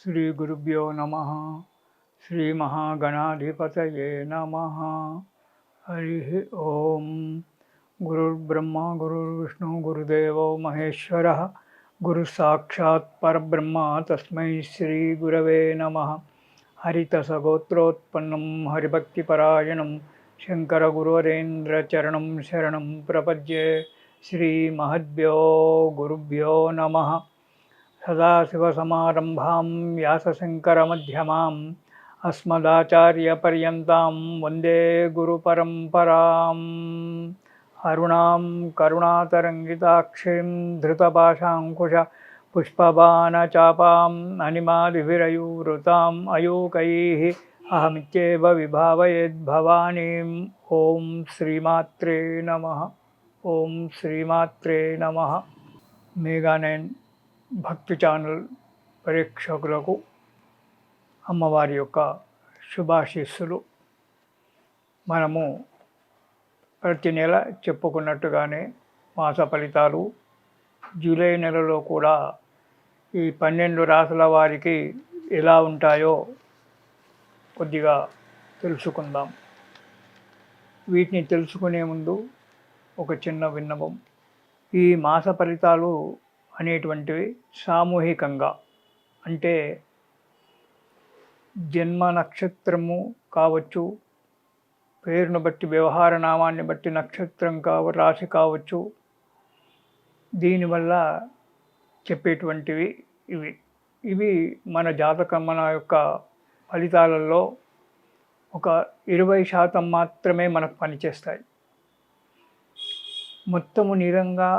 శ్రీ గురుభ్యో నమః. శ్రీ మహాగణాధిపతయే నమః. హరి ఓం. గురుర్బ్రహ్మ గురుర్విష్ణు గురుదేవో మహేశ్వరః. గురు సాక్షాత్ పరబ్రహ్మ తస్మై శ్రీ గురవే నమః. హరితసగోత్రోత్పన్నం హరిభక్తిపరాయణం శంకర గురువరేంద్ర చరణం శరణం ప్రపద్యే. శ్రీ మహద్భ్యో గురుభ్యో నమః. సదాశివసమారంభాం వ్యాసశంకరమధ్యమాం అస్మదాచార్యపర్యంతాం వందే గురుపరంపరాం. అరుణాం కరుణాతరంగితాక్షీం ధృతపాశాంకుశ పుష్పబాణచాపాం అనిమాదిభిరయూరుతాం అయూకైః అహమిత్యేవ విభావయేద్భవానీం. ఓం శ్రీమాత్రే నమః. ఓం శ్రీమాత్రే నమః. మెగా9 భక్తి ఛానల్ ప్రేక్షకులకు అమ్మవారి యొక్క శుభాశీస్సులు. మనము ప్రతి నెల చెప్పుకున్నట్టుగానే మాస ఫలితాలు జూలై నెలలో కూడా ఈ 12 రాసుల వారికి ఎలా ఉంటాయో కొద్దిగా తెలుసుకుందాం. వీటిని తెలుసుకునే ముందు ఒక చిన్న విన్నపం. ఈ మాస ఫలితాలు అనేటువంటివి సామూహికంగా, అంటే జన్మ నక్షత్రము కావచ్చు, పేరును బట్టి వ్యవహార నామాన్ని బట్టి నక్షత్రం రాశి కావచ్చు, దీనివల్ల చెప్పేటువంటివి ఇవి మన జాతకం, మన యొక్క ఫలితాలలో ఒక 20% మాత్రమే మనకు పనిచేస్తాయి. మొత్తము నిరంగా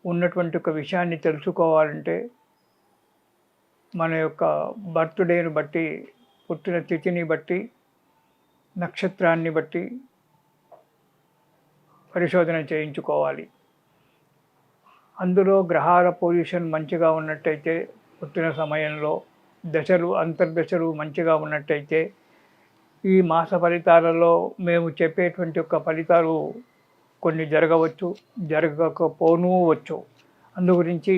ఉన్నటువంటి ఒక విషయాన్ని తెలుసుకోవాలంటే మన యొక్క బర్త్డేను బట్టి, పుట్టిన తిథిని బట్టి, నక్షత్రాన్ని బట్టి పరిశోధన చేయించుకోవాలి. అందులో గ్రహాల పొజిషన్ మంచిగా ఉన్నట్టయితే, పుట్టిన సమయంలో దశలు అంతర్దశలు మంచిగా ఉన్నట్టయితే ఈ మాస ఫలితాలలో మేము చెప్పేటువంటి ఒక ఫలితాలు కొన్ని జరగవచ్చు, జరగకపోనూవచ్చు. అందు గురించి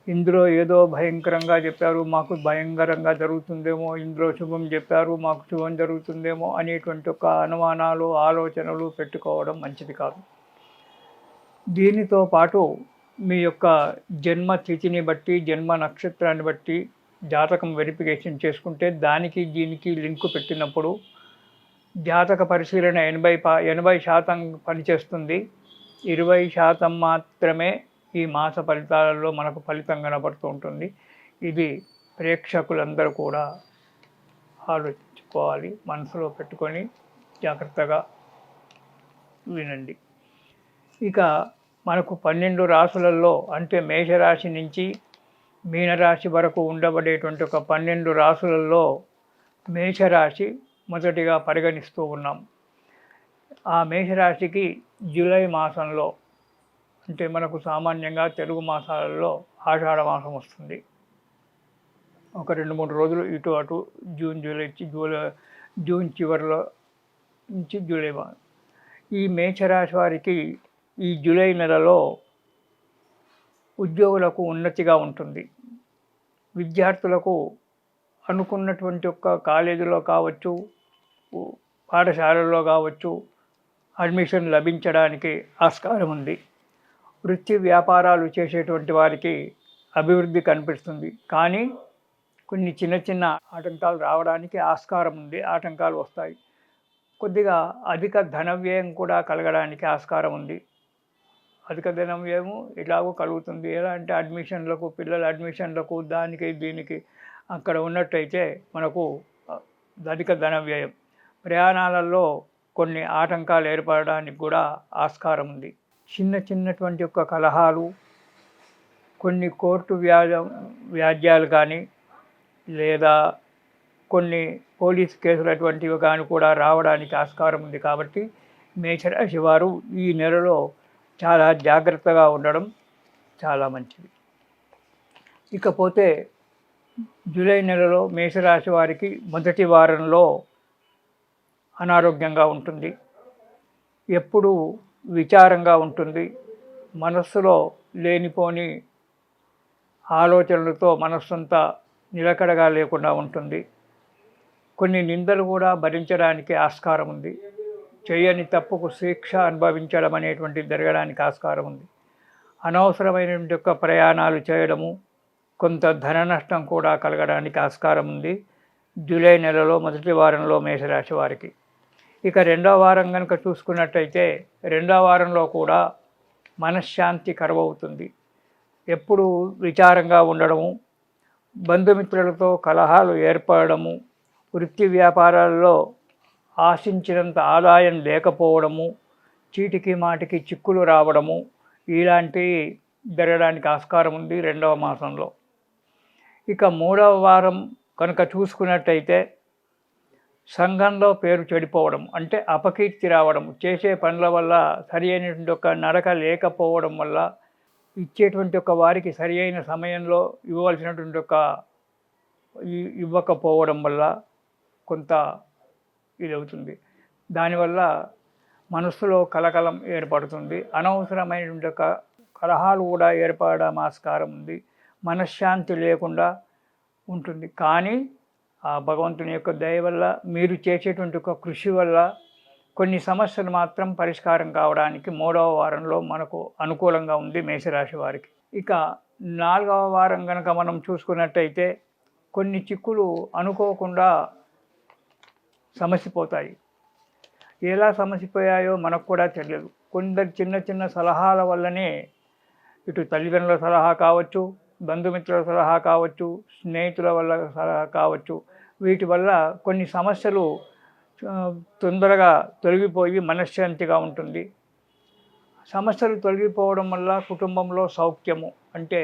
ఇందులో ఏదో భయంకరంగా చెప్పారు, మాకు భయంకరంగా జరుగుతుందేమో, ఇందులో శుభం చెప్పారు, మాకు శుభం జరుగుతుందేమో అనేటువంటి ఒక అనుమానాలు, ఆలోచనలు పెట్టుకోవడం మంచిది కాదు. దీనితో పాటు మీ యొక్క జన్మ తిథిని బట్టి, జన్మ నక్షత్రాన్ని బట్టి జాతకం వెరిఫికేషన్ చేసుకుంటే దానికి దీనికి లింకు పెట్టినప్పుడు జాతక పరిశీలన 80% పనిచేస్తుంది. 20% మాత్రమే ఈ మాస ఫలితాలలో మనకు ఫలితం కనబడుతూ ఉంటుంది. ఇది ప్రేక్షకులందరూ కూడా ఆలోచించుకోవాలి, మనసులో పెట్టుకొని జాగ్రత్తగా వినండి. ఇక మనకు 12 రాశులలో, అంటే మేషరాశి నుంచి మీనరాశి వరకు ఉండబడేటువంటి ఒక 12 రాశులలో మేషరాశి మొదటిగా పరిగణిస్తూ ఉన్నాం. ఆ మేషరాశికి జూలై మాసంలో, అంటే మనకు సామాన్యంగా తెలుగు మాసాలలో ఆషాఢ మాసం వస్తుంది. ఒక 2-3 రోజులు ఇటు అటు జూన్ చివరిలో నుంచి జూలై మాసం. ఈ మేషరాశి వారికి ఈ జూలై నెలలో ఉద్యోగులకు ఉన్నతిగా ఉంటుంది. విద్యార్థులకు అనుకున్నటువంటి ఒక కాలేజీలో కావచ్చు, పాఠశాలలో కావచ్చు అడ్మిషన్ లభించడానికి ఆస్కారం ఉంది. వృత్తి వ్యాపారాలు చేసేటువంటి వారికి అభివృద్ధి కనిపిస్తుంది. కానీ కొన్ని చిన్న చిన్న ఆటంకాలు రావడానికి ఆస్కారం ఉంది, ఆటంకాలు వస్తాయి. కొద్దిగా అధిక ధన వ్యయం కూడా కలగడానికి ఆస్కారం ఉంది. అధిక ధన వ్యయము ఇలాగూ కలుగుతుంది. ఎలా అంటే అడ్మిషన్లకు, పిల్లల అడ్మిషన్లకు, దానికి దీనికి అక్కడ ఉన్నట్టయితే మనకు అధిక ధన వ్యయం. ప్రయాణాలలో కొన్ని ఆటంకాలు ఏర్పడడానికి కూడా ఆస్కారం ఉంది. చిన్నటువంటి యొక్క కలహాలు, కొన్ని కోర్టు వ్యాజ్యాలు కానీ, లేదా కొన్ని పోలీస్ కేసులు అటువంటివి కానీ కూడా రావడానికి ఆస్కారం ఉంది. కాబట్టి మేషరాశి వారు ఈ నెలలో చాలా జాగ్రత్తగా ఉండడం చాలా మంచిది. ఇకపోతే జూలై నెలలో మేషరాశి వారికి మొదటి వారంలో అనారోగ్యంగా ఉంటుంది. ఎప్పుడూ విచారంగా ఉంటుంది. మనస్సులో లేనిపోని ఆలోచనలతో మనస్సంతా నిలకడగా లేకుండా ఉంటుంది. కొన్ని నిందలు కూడా భరించడానికి ఆస్కారం ఉంది. చేయని తప్పుకు శిక్ష అనుభవించడం అనేటువంటిది జరగడానికి ఆస్కారం ఉంది. అనవసరమైనటువంటి యొక్క ప్రయాణాలు చేయడము, కొంత ధన నష్టం కూడా కలగడానికి ఆస్కారం ఉంది జూలై నెలలో మొదటి వారంలో మేషరాశి వారికి. ఇక రెండవ వారం కనుక చూసుకున్నట్టయితే రెండవ వారంలో కూడా మనశ్శాంతి కరువవుతుంది. ఎప్పుడు విచారంగా ఉండడము, బంధుమిత్రులతో కలహాలు ఏర్పడము, వృత్తి వ్యాపారాల్లో ఆశించినంత ఆదాయం లేకపోవడము, చీటికి మాటికి చిక్కులు రావడము, ఇలాంటివి జరగడానికి ఆస్కారం ఉంది రెండవ మాసంలో. ఇక మూడవ వారం కనుక చూసుకున్నట్టయితే సంఘంలో పేరు చెడిపోవడం, అంటే అపకీర్తి రావడం, చేసే పనుల వల్ల సరి అయినటువంటి ఒక నడక లేకపోవడం వల్ల, ఇచ్చేటువంటి ఒక వారికి సరి అయిన సమయంలో ఇవ్వవలసినటువంటి ఒక ఇవ్వకపోవడం వల్ల కొంత ఇదవుతుంది. దానివల్ల మనస్సులో కలకలం ఏర్పడుతుంది. అనవసరమైనటువంటి ఒక కలహాలు కూడా ఏర్పడడం ఆస్కారం ఉంది. మనశ్శాంతి లేకుండా ఉంటుంది. కానీ ఆ భగవంతుని యొక్క దయ వల్ల, మీరు చేసేటువంటి ఒక కృషి వల్ల కొన్ని సమస్యలు మాత్రం పరిష్కారం కావడానికి మూడవ వారంలో మనకు అనుకూలంగా ఉంది మేషరాశి వారికి. ఇక నాలుగవ వారం కనుక మనం చూసుకున్నట్టయితే కొన్ని చిక్కులు అనుకోకుండా సమసిపోతాయి. ఎలా సమసిపోయాయో మనకు కూడా తెలియదు. కొందరు చిన్న చిన్న సలహాల వల్లనే, ఇటు తల్లిదండ్రుల సలహా కావచ్చు, బంధుమిత్రుల సలహా కావచ్చు, స్నేహితుల వల్ల సలహా కావచ్చు, వీటి వల్ల కొన్ని సమస్యలు తొందరగా తొలగిపోయి మనశ్శాంతిగా ఉంటుంది. సమస్యలు తొలగిపోవడం వల్ల కుటుంబంలో సౌఖ్యము, అంటే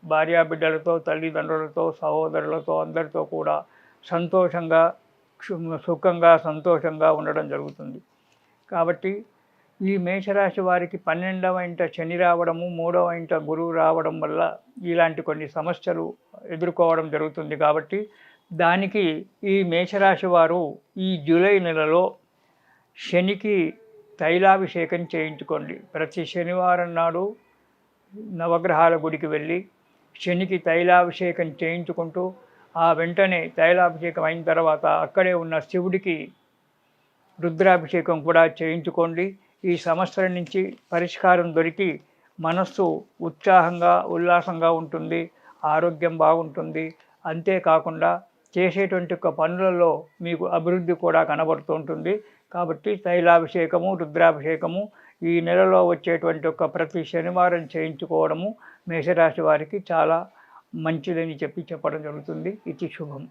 భార్యాబిడ్డలతో, తల్లిదండ్రులతో, సహోదరులతో అందరితో కూడా సంతోషంగా, సుఖంగా, సంతోషంగా ఉండడం జరుగుతుంది. కాబట్టి ఈ మేషరాశి వారికి 12వ ఇంట శని రావడము, 3వ ఇంట గురువు రావడం వల్ల ఇలాంటి కొన్ని సమస్యలు ఎదుర్కోవడం జరుగుతుంది. కాబట్టి దానికి ఈ మేషరాశి వారు ఈ జూలై నెలలో శనికి తైలాభిషేకం చేయించుకోండి. ప్రతి శనివారం నాడు నవగ్రహాల గుడికి వెళ్ళి శనికి తైలాభిషేకం చేయించుకుంటూ, ఆ వెంటనే తైలాభిషేకం అయిన తర్వాత అక్కడే ఉన్న శివుడికి రుద్రాభిషేకం కూడా చేయించుకోండి. ఈ సమస్యల నుంచి పరిష్కారం దొరికి మనస్సు ఉత్సాహంగా, ఉల్లాసంగా ఉంటుంది, ఆరోగ్యం బాగుంటుంది. అంతేకాకుండా చేసేటువంటి ఒక పనులలో మీకు అభివృద్ధి కూడా కనబడుతూ ఉంటుంది. కాబట్టి తైలాభిషేకము, రుద్రాభిషేకము ఈ నెలలో వచ్చేటువంటి ఒక ప్రతి శనివారం చేయించుకోవడము మేషరాశి వారికి చాలా మంచిదని చెప్పడం జరుగుతుంది. ఇది శుభం.